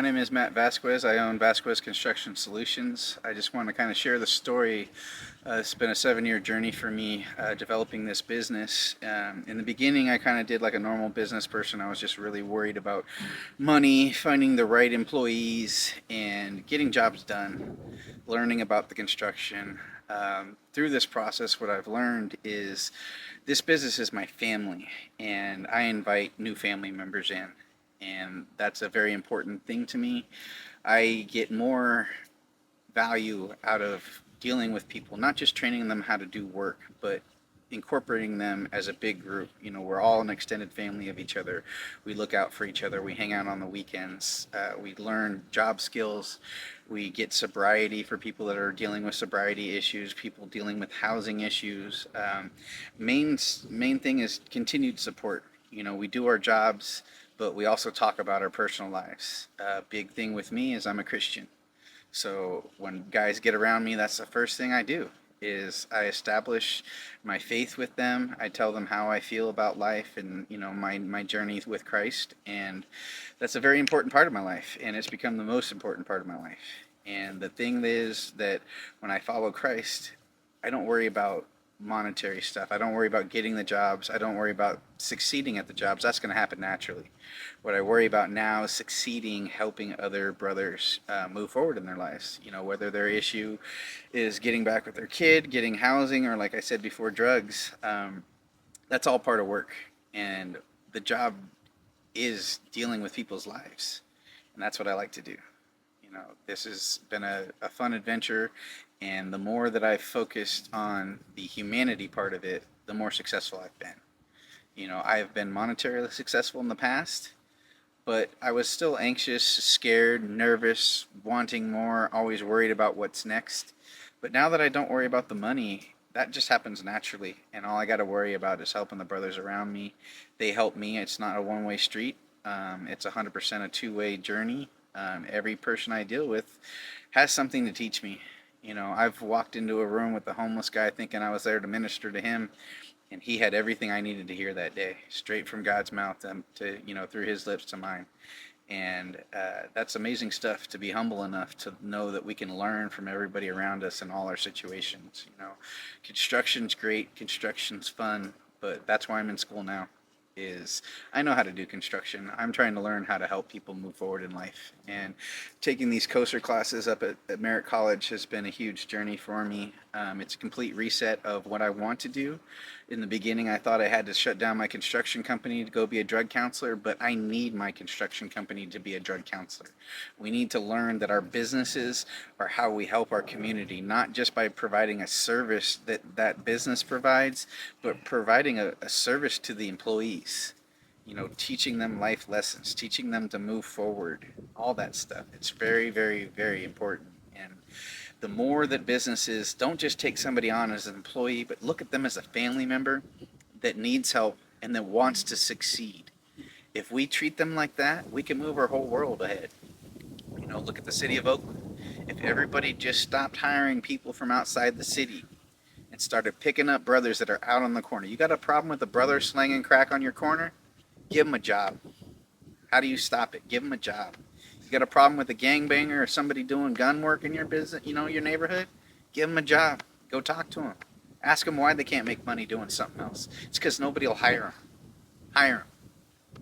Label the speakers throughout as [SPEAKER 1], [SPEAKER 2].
[SPEAKER 1] My name is Matt Vasquez. I own Vasquez Construction Solutions. I just want to kind of share the story. It's been a 7-year journey for me developing this business. In the beginning, I kind of did like a normal business person. I was just really worried about money, finding the right employees, and getting jobs done, learning about the construction. Through this process, what I've learned is this business is my family, and I invite new family members in, and that's a very important thing to me. I get more value out of dealing with people, not just training them how to do work, but incorporating them as a big group. We're all an extended family of each other. We look out for each other. We hang out on the weekends. We learn job skills. We get sobriety for people that are dealing with sobriety issues, people dealing with housing issues. Main thing is continued support. We do our jobs, but we also talk about our personal lives. Big thing with me is I'm a Christian. So when guys get around me, that's the first thing I do is I establish my faith with them. I tell them how I feel about life and my journey with Christ, and that's a very important part of my life, and it's become the most important part of my life. And the thing is that when I follow Christ, I don't worry about monetary stuff. I don't worry about getting the jobs. I don't worry about succeeding at the jobs. That's going to happen naturally. What I worry about now is succeeding, helping other brothers move forward in their lives. Whether their issue is getting back with their kid, getting housing, or like I said before, drugs. That's all part of work. And the job is dealing with people's lives. And that's what I like to do. This has been a fun adventure, and the more that I've focused on the humanity part of it, the more successful I've been. I've been monetarily successful in the past, but I was still anxious, scared, nervous, wanting more, always worried about what's next. But now that I don't worry about the money, that just happens naturally, and all I got to worry about is helping the brothers around me. They help me. It's not a one-way street. It's 100% a two-way journey. Every person I deal with has something to teach me. I've walked into a room with a homeless guy thinking I was there to minister to him, and he had everything I needed to hear that day, straight from God's mouth to through his lips to mine. And that's amazing stuff, to be humble enough to know that we can learn from everybody around us in all our situations. Construction's great, construction's fun, but that's why I'm in school now. Is I know how to do construction. I'm trying to learn how to help people move forward in life. And taking these coaster classes up at Merritt College has been a huge journey for me. It's a complete reset of what I want to do. In the beginning, I thought I had to shut down my construction company to go be a drug counselor, but I need my construction company to be a drug counselor. We need to learn that our businesses are how we help our community, not just by providing a service that business provides, but providing a service to the employees. Teaching them life lessons, teaching them to move forward, all that stuff. It's very, very, very important. And the more that businesses don't just take somebody on as an employee, but look at them as a family member that needs help and that wants to succeed. If we treat them like that, we can move our whole world ahead. Look at the city of Oakland. If everybody just stopped hiring people from outside the city and started picking up brothers that are out on the corner. You got a problem with a brother slanging crack on your corner? Give him a job. How do you stop it? Give him a job. You got a problem with a gangbanger or somebody doing gun work in your business, your neighborhood? Give them a job. Go talk to them. Ask them why they can't make money doing something else. It's because nobody will hire them. Hire them.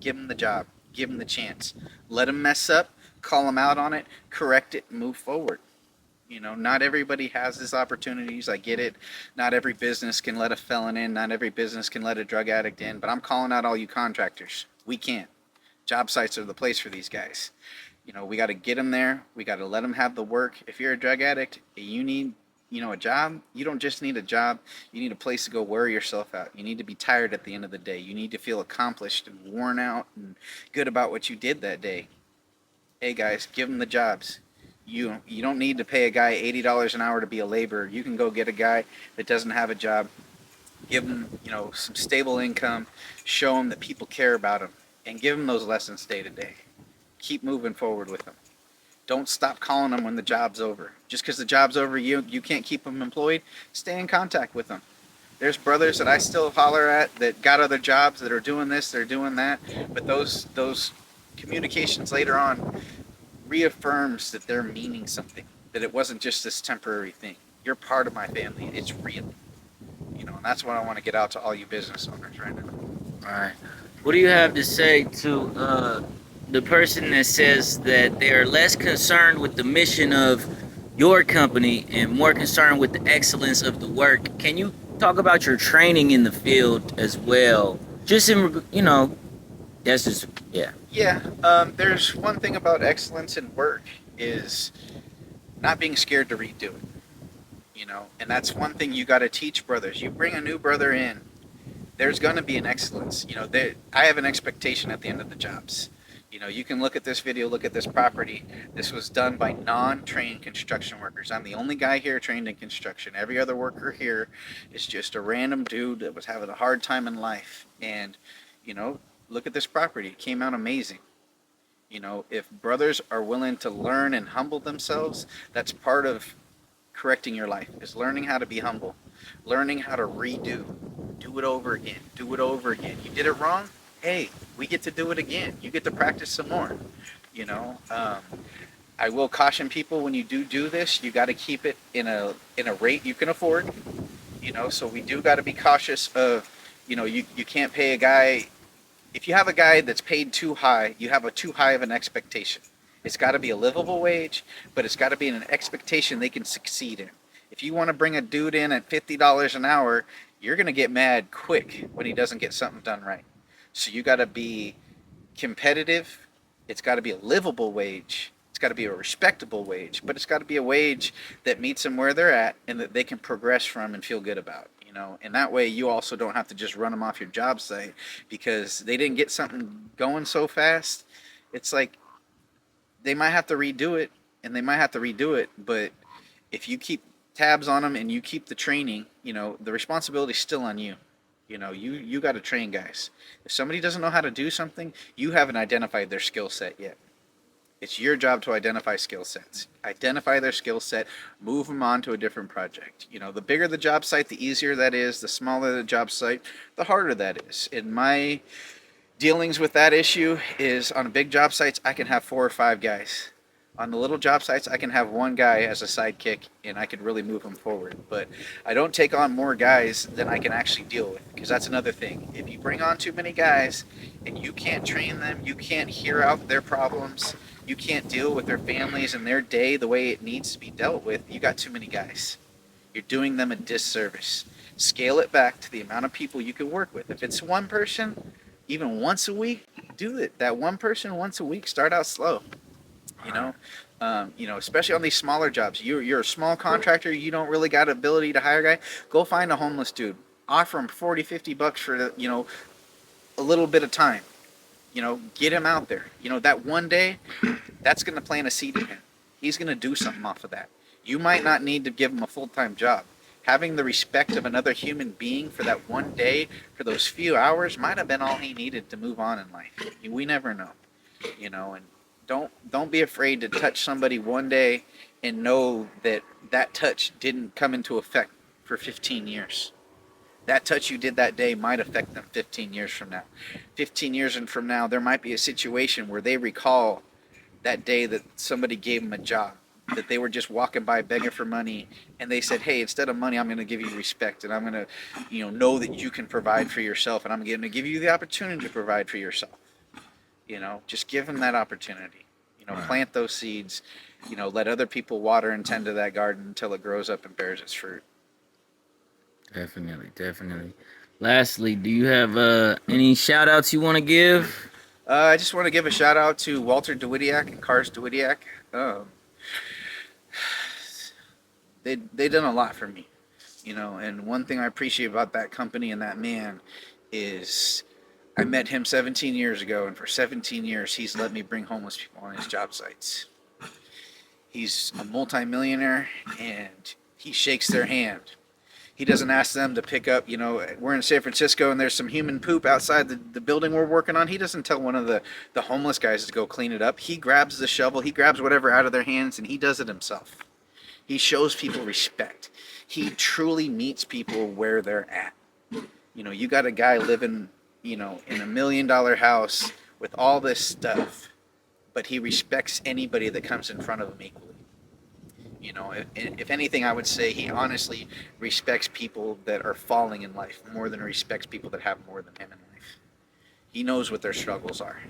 [SPEAKER 1] Give them the job. Give them the chance. Let them mess up. Call them out on it. Correct it. And move forward. Not everybody has these opportunities. I get it. Not every business can let a felon in. Not every business can let a drug addict in. But I'm calling out all you contractors. We can't. Job sites are the place for these guys. We got to get them there. We got to let them have the work. If you're a drug addict, you need, a job. You don't just need a job. You need a place to go wear yourself out. You need to be tired at the end of the day. You need to feel accomplished and worn out and good about what you did that day. Hey guys, give them the jobs. You don't need to pay a guy $80 an hour to be a laborer. You can go get a guy that doesn't have a job. Give him, some stable income. Show him that people care about him, and give him those lessons day to day. Keep moving forward with them. Don't stop calling them when the job's over. Just because the job's over, you can't keep them employed. Stay in contact with them. There's brothers that I still holler at that got other jobs that are doing this, they're doing that. But those communications later on reaffirms that they're meaning something, that it wasn't just this temporary thing. You're part of my family. It's real. And that's what I want to get out to all you business owners right now.
[SPEAKER 2] All right. What do you have to say to the person that says that they are less concerned with the mission of your company and more concerned with the excellence of the work? Can you talk about your training in the field as well? Just that's just yeah.
[SPEAKER 1] Yeah, there's one thing about excellence in work is not being scared to redo it. And that's one thing you got to teach brothers. You bring a new brother in, there's going to be an excellence. I have an expectation at the end of the jobs. You can look at this video, look at this property. This was done by non-trained construction workers. I'm the only guy here trained in construction. Every other worker here is just a random dude that was having a hard time in life. And, look at this property. It came out amazing. If brothers are willing to learn and humble themselves, that's part of correcting your life, is learning how to be humble, learning how to redo, do it over again, do it over again. You did it wrong, hey, we get to do it again. You get to practice some more. you know um, I will caution people, when you do this, you got to keep it in a rate you can afford. So we do got to be cautious of, you can't pay a guy. If you have a guy that's paid too high, you have a too high of an expectation. It's got to be a livable wage, but it's got to be an expectation they can succeed in. If you want to bring a dude in at $50 an hour, you're going to get mad quick when he doesn't get something done right. So you got to be competitive. It's got to be a livable wage. It's got to be a respectable wage, but it's got to be a wage that meets them where they're at and that they can progress from and feel good about. And that way you also don't have to just run them off your job site because they didn't get something going so fast. It's like they might have to redo it, and they might have to redo it, but if you keep tabs on them and you keep the training, the responsibility's still on you. You got to train guys. If somebody doesn't know how to do something, you haven't identified their skill set yet. It's your job to identify skill sets. Identify their skill set, move them on to a different project. The bigger the job site, the easier that is. The smaller the job site, the harder that is. In my dealings with that issue is, on big job sites, I can have 4 or 5 guys. On the little job sites, I can have one guy as a sidekick, and I could really move them forward. But I don't take on more guys than I can actually deal with, because that's another thing. If you bring on too many guys and you can't train them, you can't hear out their problems, you can't deal with their families and their day the way it needs to be dealt with, you got too many guys. You're doing them a disservice. Scale it back to the amount of people you can work with. If it's one person, even once a week, do it. That one person once a week, start out slow. Especially on these smaller jobs. You're a small contractor, you don't really got ability to hire a guy. Go find a homeless dude. Offer him 40, $50 for a little bit of time. Get him out there. That one day, that's going to plant a seed in him. He's going to do something off of that. You might not need to give him a full-time job. Having the respect of another human being for that one day, for those few hours, might have been all he needed to move on in life. We never know. And don't be afraid to touch somebody one day and know that touch didn't come into effect for 15 years. That touch you did that day might affect them 15 years from now. 15 years from now, there might be a situation where they recall that day that somebody gave them a job, that they were just walking by begging for money, and they said, hey, instead of money, I'm going to give you respect, and I'm going to know that you can provide for yourself, and I'm going to give you the opportunity to provide for yourself. Just give them that opportunity. Plant those seeds. Let other people water and tend to that garden until it grows up and bears its fruit.
[SPEAKER 2] Definitely. Lastly, do you have any shout outs you want to give?
[SPEAKER 1] I just want to give a shout out to Walter Dawidiak and Cars Dawidiak. They done a lot for me, and one thing I appreciate about that company and that man is I met him 17 years ago, and for 17 years he's let me bring homeless people on his job sites. He's a multimillionaire, and he shakes their hand. He doesn't ask them to pick up, we're in San Francisco and there's some human poop outside the building we're working on. He doesn't tell one of the homeless guys to go clean it up. He grabs the shovel, he grabs whatever out of their hands, and he does it himself. He shows people respect. He truly meets people where they're at. You got a guy living, in $1 million house with all this stuff, but he respects anybody that comes in front of him equally. You know, if anything, I would say he honestly respects people that are falling in life more than he respects people that have more than him in life. He knows what their struggles are,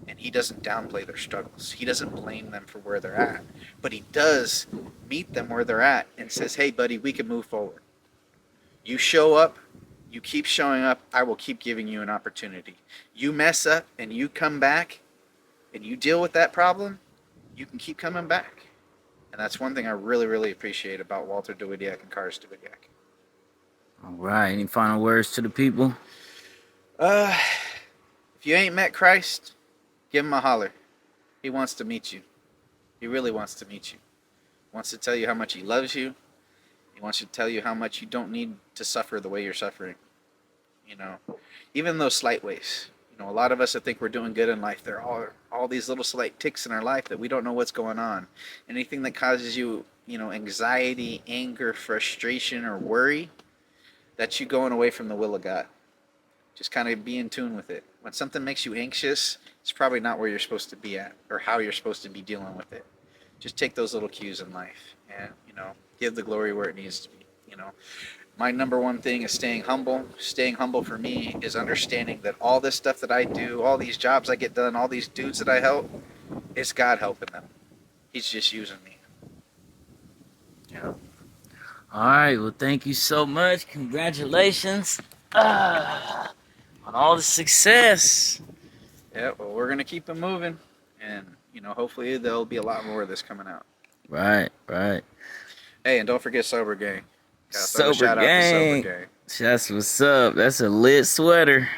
[SPEAKER 1] and he doesn't downplay their struggles. He doesn't blame them for where they're at, but he does meet them where they're at and says, hey, buddy, we can move forward. You show up, you keep showing up, I will keep giving you an opportunity. You mess up and you come back and you deal with that problem, you can keep coming back. And that's one thing I really, really appreciate about Walter Dawidiak and Cars Dawidiak.
[SPEAKER 2] All right. Any final words to the people?
[SPEAKER 1] If you ain't met Christ, give him a holler. He wants to meet you. He really wants to meet you. He wants to tell you how much he loves you. He wants to tell you how much you don't need to suffer the way you're suffering. You know, even those slight ways. You know, a lot of us that think we're doing good in life, there are all these little slight ticks in our life that we don't know what's going on. Anything that causes you, you know, anxiety, anger, frustration, or worry, that's you going away from the will of God. Just kind of be in tune with it. When something makes you anxious, it's probably not where you're supposed to be at or how you're supposed to be dealing with it. Just take those little cues in life and, you know, give the glory where it needs to be. You know, my number one thing is staying humble. Staying humble for me is understanding that all this stuff that I do, all these jobs I get done, all these dudes that I help, it's God helping them. He's just using me.
[SPEAKER 2] Yeah. All right. Well, thank you so much. Congratulations on all the success.
[SPEAKER 1] Yeah, well, we're going to keep them moving. And, you know, hopefully there'll be a lot more of this coming out.
[SPEAKER 2] Right, right.
[SPEAKER 1] Hey, and don't forget Sober Gang.
[SPEAKER 2] Sober
[SPEAKER 1] Shout out to Sober
[SPEAKER 2] Gang.
[SPEAKER 1] Gang.
[SPEAKER 2] That's what's up. That's a lit sweater.